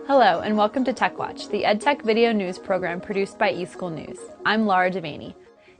Hello, and welcome to TechWatch, the EdTech video news program produced by eSchool News. I'm Laura Devaney.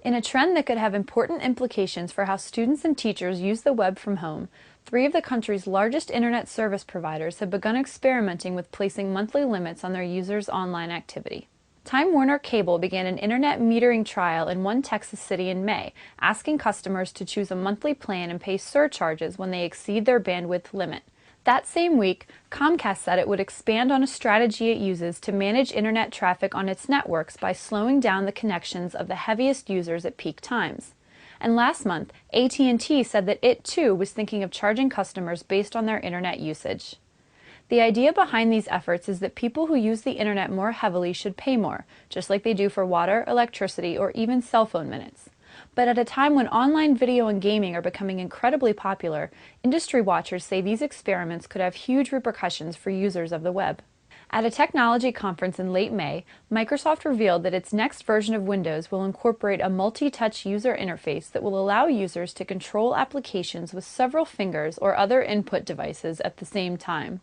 In a trend that could have important implications for how students and teachers use the web from home, 3 of the country's largest internet service providers have begun experimenting with placing monthly limits on their users' online activity. Time Warner Cable began an internet metering trial in one Texas city in May, asking customers to choose a monthly plan and pay surcharges when they exceed their bandwidth limit. That same week, Comcast said it would expand on a strategy it uses to manage internet traffic on its networks by slowing down the connections of the heaviest users at peak times. And last month, AT&T said that it too was thinking of charging customers based on their internet usage. The idea behind these efforts is that people who use the internet more heavily should pay more, just like they do for water, electricity, or even cell phone minutes. But at a time when online video and gaming are becoming incredibly popular, industry watchers say these experiments could have huge repercussions for users of the web. At a technology conference in late May, Microsoft revealed that its next version of Windows will incorporate a multi-touch user interface that will allow users to control applications with several fingers or other input devices at the same time.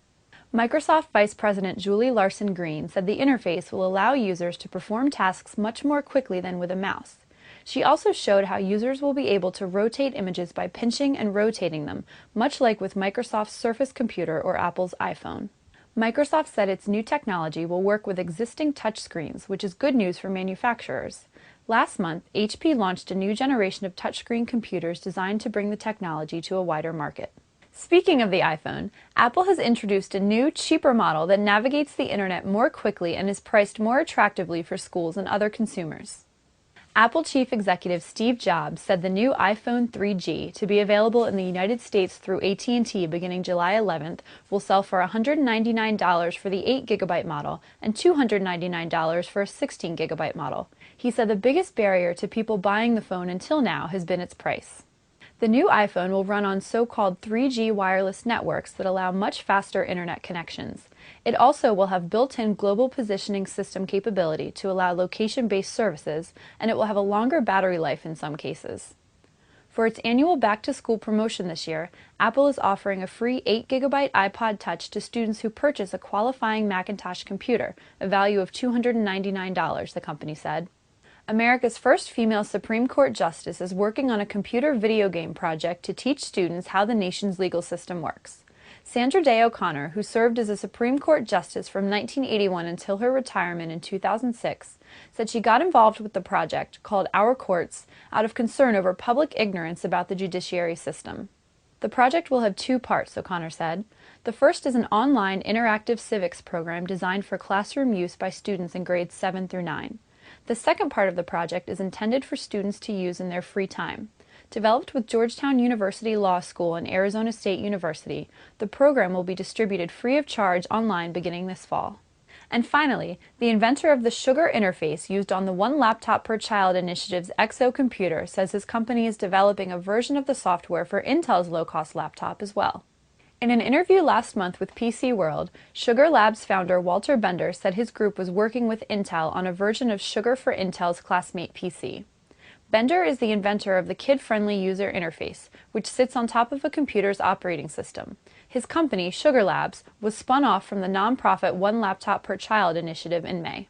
Microsoft Vice President Julie Larson-Green said the interface will allow users to perform tasks much more quickly than with a mouse. She also showed how users will be able to rotate images by pinching and rotating them, much like with Microsoft's Surface computer or Apple's iPhone. Microsoft said its new technology will work with existing touchscreens, which is good news for manufacturers. Last month, HP launched a new generation of touchscreen computers designed to bring the technology to a wider market. Speaking of the iPhone, Apple has introduced a new, cheaper model that navigates the internet more quickly and is priced more attractively for schools and other consumers. Apple Chief Executive Steve Jobs said the new iPhone 3G, to be available in the United States through AT&T beginning July 11th, will sell for $199 for the 8GB model and $299 for a 16GB model. He said the biggest barrier to people buying the phone until now has been its price. The new iPhone will run on so-called 3G wireless networks that allow much faster internet connections. It also will have built-in global positioning system capability to allow location-based services, and it will have a longer battery life in some cases. For its annual back-to-school promotion this year, Apple is offering a free 8GB iPod Touch to students who purchase a qualifying Macintosh computer, a value of $299, the company said. America's first female Supreme Court justice is working on a computer video game project to teach students how the nation's legal system works. Sandra Day O'Connor, who served as a Supreme Court justice from 1981 until her retirement in 2006, said she got involved with the project, called Our Courts, out of concern over public ignorance about the judiciary system. The project will have 2 parts, O'Connor said. The first is an online interactive civics program designed for classroom use by students in grades 7 through 9. The second part of the project is intended for students to use in their free time. Developed with Georgetown University Law School and Arizona State University, the program will be distributed free of charge online beginning this fall. And finally, the inventor of the Sugar interface used on the One Laptop Per Child initiative's XO computer says his company is developing a version of the software for Intel's low-cost laptop as well. In an interview last month with PC World, Sugar Labs founder Walter Bender said his group was working with Intel on a version of Sugar for Intel's Classmate PC. Bender is the inventor of the kid-friendly user interface, which sits on top of a computer's operating system. His company, Sugar Labs, was spun off from the nonprofit One Laptop Per Child initiative in May.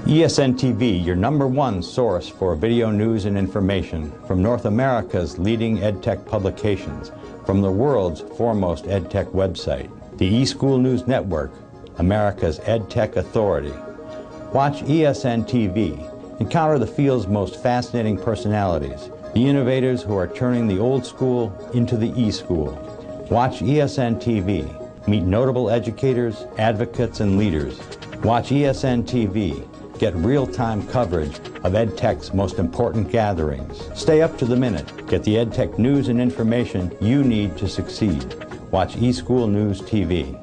eSN TV, your #1 source for video news and information from North America's leading EdTech publications, from the world's foremost EdTech website, the eSchool News Network, America's EdTech authority. Watch eSN TV. Encounter the field's most fascinating personalities, the innovators who are turning the old school into the e-school. Watch eSN TV. Meet notable educators, advocates, and leaders. Watch eSN TV. Get real-time coverage of EdTech's most important gatherings. Stay up to the minute. Get the EdTech news and information you need to succeed. Watch eSchool News TV.